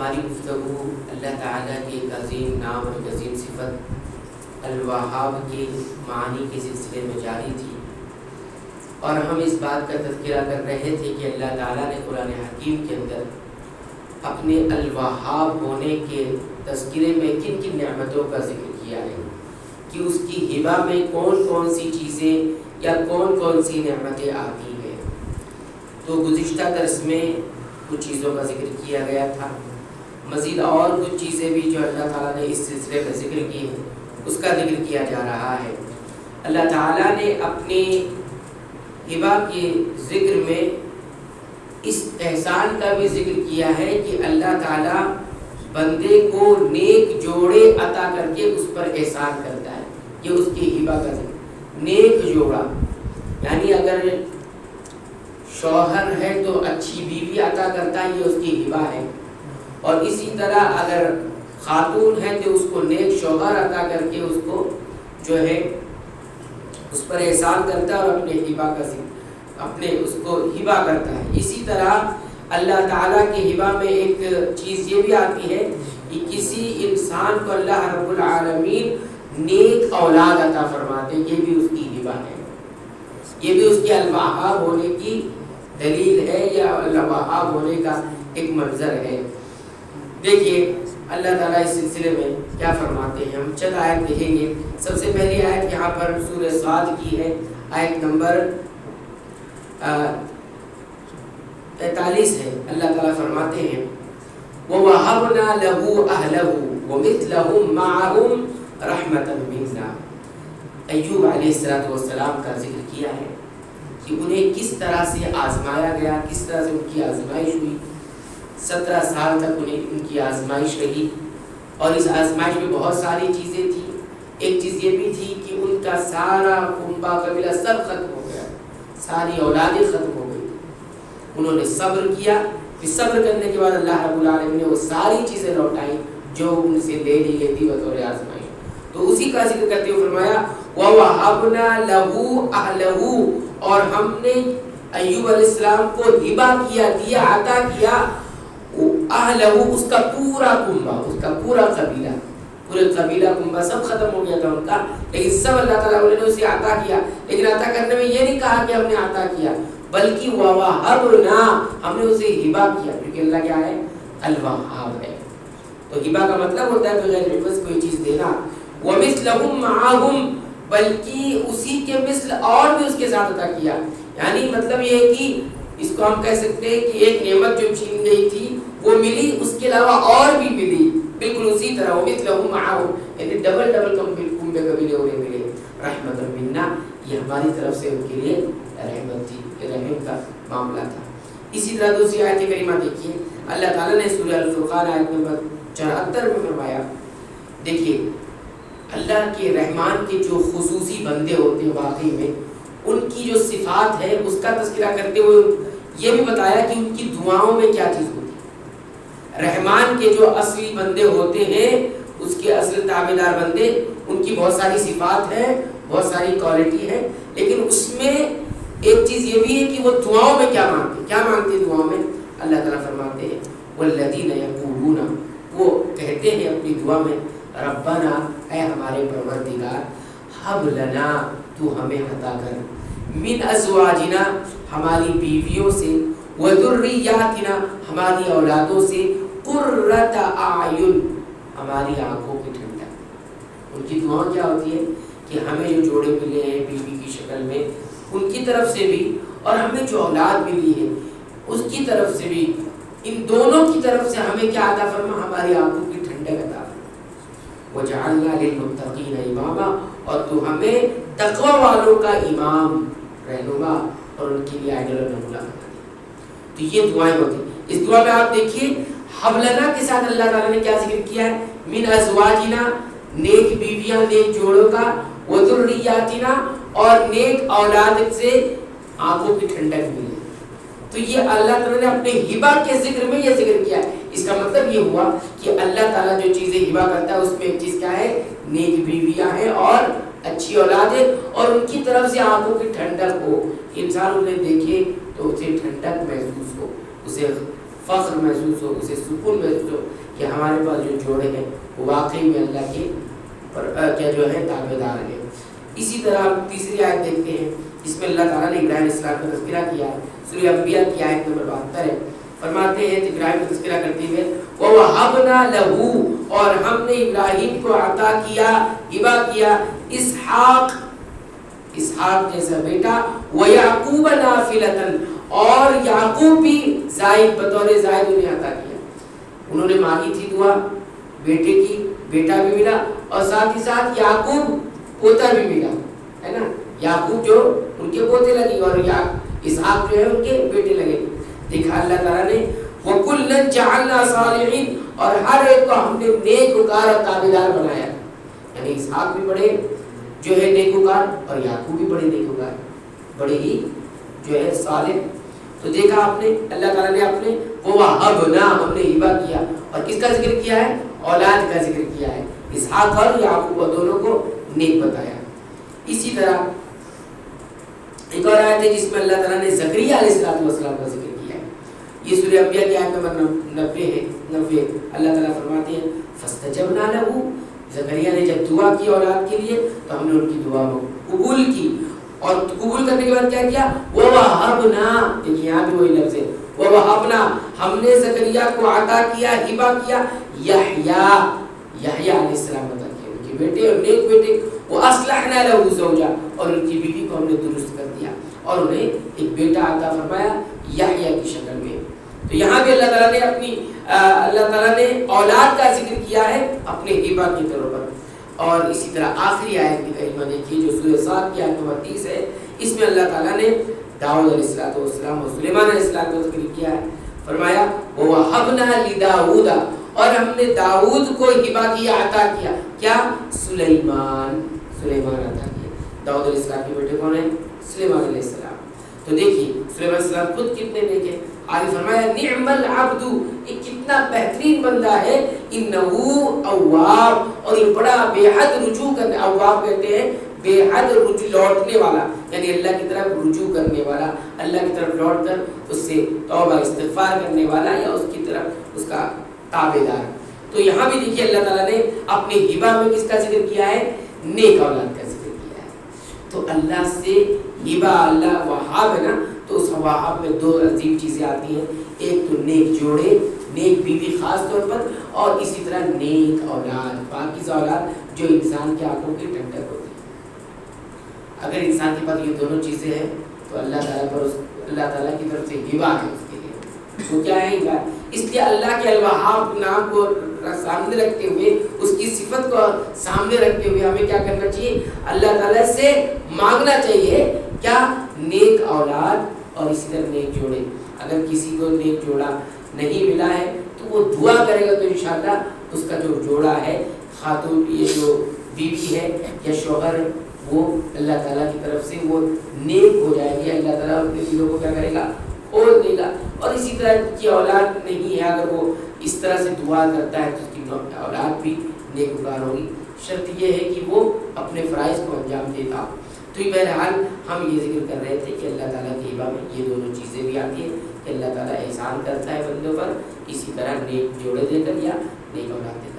ہماری گفتگو اللہ تعالیٰ کے ایک عظیم نام اور ایک عظیم صفت الوہاب کے معانی کے سلسلے میں جاری تھی، اور ہم اس بات کا تذکرہ کر رہے تھے کہ اللہ تعالیٰ نے قرآن حکیم کے اندر اپنے الوہاب ہونے کے تذکرے میں کن کن نعمتوں کا ذکر کیا ہے، کہ اس کی ہبہ میں کون کون سی چیزیں یا کون کون سی نعمتیں آتی ہیں۔ تو گزشتہ درس میں کچھ چیزوں کا ذکر کیا گیا تھا، مزید اور کچھ چیزیں بھی جو اللہ تعالیٰ نے اس سلسلے میں ذکر کی ہیں اس کا ذکر کیا جا رہا ہے۔ اللہ تعالیٰ نے اپنی ہبہ کے ذکر میں اس احسان کا بھی ذکر کیا ہے کہ اللہ تعالیٰ بندے کو نیک جوڑے عطا کر کے اس پر احسان کرتا ہے۔ یہ اس کی ہبہ کا ذکر، نیک جوڑا، یعنی اگر شوہر ہے تو اچھی بیوی عطا کرتا ہے، یہ اس کی ہبہ ہے، اور اسی طرح اگر خاتون ہے تو اس کو نیک شوہر عطا کر کے اس کو جو ہے اس پر احسان کرتا ہے اور اپنے ہبہ کا ذکر اپنے اس کو ہبہ کرتا ہے۔ اسی طرح اللہ تعالیٰ کی ہبہ میں ایک چیز یہ بھی آتی ہے کہ کسی انسان کو اللہ رب العالمین نیک اولاد عطا فرماتے، یہ بھی اس کی ہبہ ہے، یہ بھی اس کے الوہاب ہونے کی دلیل ہے یا الوہاب ہونے کا ایک منظر ہے۔ دیکھیے اللہ تعالیٰ اس سلسلے میں کیا فرماتے ہیں، ہم چند آیت دیکھیں گے۔ سب سے پہلی آیت یہاں پر سورہ صاد کی ہے، آیت نمبر 43 ہے۔ اللہ تعالیٰ فرماتے ہیں وَوَهَبْنَا لَهُ أَهْلَهُ وَمِثْلَهُمْ مَعَهُمْ رَحْمَةً مِنَّا۔ ایوب علیہ السلام کا ذکر کیا ہے کہ انہیں کس طرح سے آزمایا گیا، کس طرح سے ان کی آزمائش ہوئی۔ 17 سال تک انہیں ان کی آزمائش رہی، اور اس آزمائش میں بہت ساری چیزیں تھیں۔ ایک چیز یہ بھی تھی کہ ان کا سارا کنبہ قبیلہ سب ختم ہو گیا، ساری اولادیں ختم ہو گئی۔ انہوں نے صبر کیا، پھر صبر کرنے کے بعد اللہ رب العالمین نے وہ ساری چیزیں لوٹائیں جو ان سے لے لی گئی تھی بطور آزمائش۔ تو اسی کا ذکر کرتے ہوئے فرمایا وَوَهَبْنَا لَهُ أَهْلَهُ، اور ہم نے ایوب علیہ السلام کو ہبہ کیا، دیا، عطا کیا اہلہ، اس کا پورا کنبہ، اس کا پورا قبیلہ، پورے قبیلہ کنبہ سب ختم ہو گیا تھا ان کا، لیکن سب اللہ تعالیٰ نے اسے عطا کیا۔ لیکن عطا کرنے میں یہ نہیں کہا کہ ہم نے عطا کیا، بلکہ وَوَهَبْنَا، ہم نے اسے ہبہ کیا، کیونکہ اللہ کیا ہے؟ الوہاب ہے۔ تو ہبہ کا مطلب ہوتا ہے بغیر عوض کوئی چیز دینا۔ وَمِثْلَهُمْ مَعَهُمْ، بلکہ اسی کے مثل اور بھی اس کے ساتھ عطا کیا، یعنی مطلب یہ ہے کہ اس کو ہم کہہ سکتے ہیں کہ ایک نعمت جو چھین گئی تھی وہ ملی، اس کے علاوہ اور بھی ملی، بالکل اسی طرح وَمِثْلَهُمْ مَعَهُمْ، یعنی ڈبل کنبے قبیلے انہیں ملے۔ رحمت منا، یہ ہماری طرف سے ان کے لیے رحمت تھی، رحمت کا معاملہ تھا۔ اسی طرح دوسری آیت کریمہ دیکھیے، اللہ تعالیٰ نے سورہ الفرقان آیت نمبر 74 میں فرمایا، دیکھیے اللہ کے رحمان کے جو خصوصی بندے ہوتے ہیں واقعی میں ان کی جو صفات ہے اس کا تذکرہ کرتے ہوئے یہ بھی بتایا کہ ان کی دعاؤں میں کیا چیز ہوتی ہے۔ رحمان کے جو اصلی بندے ہوتے ہیں، اس کے اصل تابعدار بندے، ان کی بہت ساری صفات ہیں، بہت ساری کوالٹی ہے، لیکن اس میں ایک چیز یہ بھی ہے کہ وہ دعاؤں میں کیا مانگتے ہیں دعاؤں میں؟ اللہ تعالیٰ فرماتے ہیں والذین یقولون، وہ کہتے ہیں اپنی دعا میں ربنا، اے ہمارے پروردگار، ہب لنا، تو ہمیں عطا کر، من ازواجنا، ہماری بیویوں سے، وذریاتنا، ہماری اولادوں سے، قرۃ اعین، ہماری آنکھوں کی ٹھنڈک۔ ان کی دعا کیا ہوتی ہے کہ ہمیں جو جوڑے ملے ہیں بیوی کی شکل میں، ان کی طرف سے بھی، اور ہمیں جو اولاد ملی ہے اس کی طرف سے بھی، ان دونوں کی طرف سے ہمیں کیا عطا فرما؟ ہماری آنکھوں کی ٹھنڈک عطا فرما۔ وَجَعَلْنَا لِلْمُتَّقِينَ إِمَامًا، اور تو ہمیں تقوی والوں کا امام، رہنما، اور ان کے لیے آئیڈل اور نمونہ بنا دے۔ تو یہ دعائیں ہوتی ہیں۔ اس دعا میں آپ دیکھیے حبلنا کے ساتھ اللہ تعالیٰ نے کیا ذکر کیا ہے؟ من ازواجنا، نیک بیویاں، نیک جوڑوں کا، وذریاتنا، اور نیک اولاد سے آنکھوں کی ٹھنڈک ملے۔ تو یہ اللہ تعالیٰ نے اپنے ہبہ کے ذکر میں یہ ذکر کیا ہے۔ اس کا مطلب یہ ہوا کہ اللہ تعالیٰ جو چیزیں ہبہ کرتا ہے اس میں ایک چیز کیا ہے؟ نیک بیویاں ہیں اور اچھی اولاد ہے، اور ان کی طرف سے آنکھوں کی ٹھنڈک ہو، انسان انہیں دیکھے تو اسے ٹھنڈک محسوس ہو، اسے فخر محسوس ہو، اسے سکون محسوس ہو کہ ہمارے پاس جو جوڑے ہیں وہ واقعی میں اللہ کے کیا جو ہے تابع دار ہیں۔ اسی طرح ہم تیسری آیت دیکھتے ہیں جس میں اللہ تعالیٰ نے ابراہیم علیہ السلام کا تذکرہ کیا ہے، سورہ انبیاء کی آیت نمبر 72 ہے۔ فرماتے ہیں ابراہیم کا تذکرہ کرتے ہوئے وَوَهَبْنَا لَهُ، اور ہم نے ابراہیم کو عطا کیا، ہبہ کیا، اسحاق جیسا بیٹا، وَيَعْقُوبَ نَافِلَةً، اور یعقوب بھی زائد بطور زائد انہیں عطا کیا۔ انہوں نے مانگی تھی دعا بیٹے کی، بیٹا بھی ملا، اور ساتھ ہی ساتھ یعقوب پوتا بھی ملا، ہے نا، یعقوب جو ان کے پوتے لگے اور اسحاق جو ہے ان کے بیٹے لگے۔ دیکھا اللہ تعالیٰ نے وَكُلًّا جَعَلْنَا صَالِحِينَ، اور ہر ایک کو ہم نے نیکوکار اور تابعدار بنایا، یعنی اسحاق بھی بڑے جو ہے نیکوکار اور یعقوب بھی بڑے نیکوکار، بڑے ہی جو ہے صالح۔ تو دیکھا آپ نے اللہ تعالیٰ نے اپنے وَوَهَبْنَا، ہم نے ہبہ کیا، اور کس کا ذکر کیا ہے؟ اولاد کا ذکر کیا ہے، اسحاق اور یعقوب دونوں کو نیک بتایا۔ اسی طرح ایک اور آیت ہے جس میں اللہ تعالیٰ نے زکریا علیہ السلام کا ذکر کیا ہے، یہ سورہ انبیاء کی آیت نمبر 90 اللہ تعالیٰ فرماتے ہیں فَاسْتَجَبْنَا لَهُ، زکریا نے جب دعا کی اولاد کے لیے تو ہم نے ان کی دعا کو قبول کی، اور قبول کرنے کے بعد کیا کیا؟ وَوَهَبْنَا، دیکھیں یہاں بھی وہی لفظ ہے وَوَهَبْنَا، ہم نے زکریا کو عطا کیا، ہبہ کیا، یحییٰ علیہ السلام عطا کیا، ان کے بیٹے اور نیک بیٹے، وَأَصْلَحْنَا لَهُ زَوْجَهُ، اور ان کی بیوی کو ہم نے درست کر دیا اور انہیں ایک بیٹا عطا فرمایا یحییٰ کی شکل میں۔ تو یہاں بھی اللہ تعالیٰ نے اولاد کا ذکر کیا ہے اپنے ہبہ کی طور پر۔ اور اسی طرح آخری آیت کی کریمہ دیکھیے جو سورہ صاد کی آیت نمبر 30 ہے، اس میں اللہ تعالیٰ نے داؤد علیہ السلام اور سلیمان علیہ السلام کا ذکر کیا ہے۔ فرمایا وَوَهَبْنَا لِدَاوُودَ، اور ہم نے داؤد کو ہبہ کیا، عطا کیا، کیا؟ سلیمان عطا کیا۔ داؤد علیہ السلام کے بیٹے کون ہیں؟ سلیمان علیہ السلام۔ تو دیکھیے سلیمان علیہ السلام خود کتنے نیک ہیں، آگے فرمایا نعم العبد، یہ کتنا بہترین بندہ ہے، انہو اواب، اور یہ بڑا بے حد رجوع کرنے، اواب کہتے ہیں بے حد رجوع لوٹنے والا، یعنی اللہ کی طرف رجوع کرنے والا، اللہ کی طرف لوٹ کر اس سے توبہ استغفار کرنے والا، یا اس کی طرف اس کا تابعدار۔ تو یہاں بھی دیکھیے اللہ تعالیٰ نے اپنے ہبہ میں کس کا ذکر کیا ہے؟ نیک اولاد کا ذکر کیا ہے۔ تو اللہ سے ہبہ، اللہ وہاب ہے نا، تو اس وہاب میں دو عظیم چیزیں آتی ہیں، ایک تو نیک جوڑے، نیک بیوی خاص طور پر، اور اسی طرح نیک اولاد، پاکیزہ اولاد جو انسان کی آنکھوں کی ٹھنڈک ہوتی ہے۔ اگر انسان کے پاس یہ دونوں چیزیں ہیں تو اللہ تعالیٰ کی طرف سے ہبہ ہے اس کے لیے۔ وہ کیا ہے ہبہ؟ اس لیے اللہ کے الوہاب نام کو سامنے رکھتے ہوئے، اس کی صفت کو سامنے رکھتے ہوئے ہمیں کیا کرنا چاہیے؟ اللہ تعالیٰ سے مانگنا چاہیے کیا؟ نیک اولاد اور اسی طرح نیک جوڑے۔ اگر کسی کو نیک جوڑا نہیں ملا ہے تو وہ دعا کرے گا تو انشاءاللہ اس کا جو جوڑا ہے، خاتون یہ جو بیوی ہے یا شوہر ہے، وہ اللہ تعالیٰ کی طرف سے وہ نیک ہو جائے گی، اللہ تعالیٰ ان کے دلوں کو کیا کرے گا؟ کھول دے گا۔ اور اسی طرح کی اولاد نہیں ہے، اگر وہ اس طرح سے دعا کرتا ہے تو اس کی اولاد بھی نیکوکار ہوگی، شرط یہ ہے کہ وہ اپنے فرائض کو انجام دیتا ہو۔ تو بہرحال ہم یہ ذکر کر رہے تھے کہ اللہ تعالیٰ کی ہبہ میں یہ دونوں چیزیں بھی آتی ہیں کہ اللہ تعالیٰ احسان کرتا ہے بندوں پر، اسی طرح نیک جوڑے دے کر یا نیک اولاد دے کر۔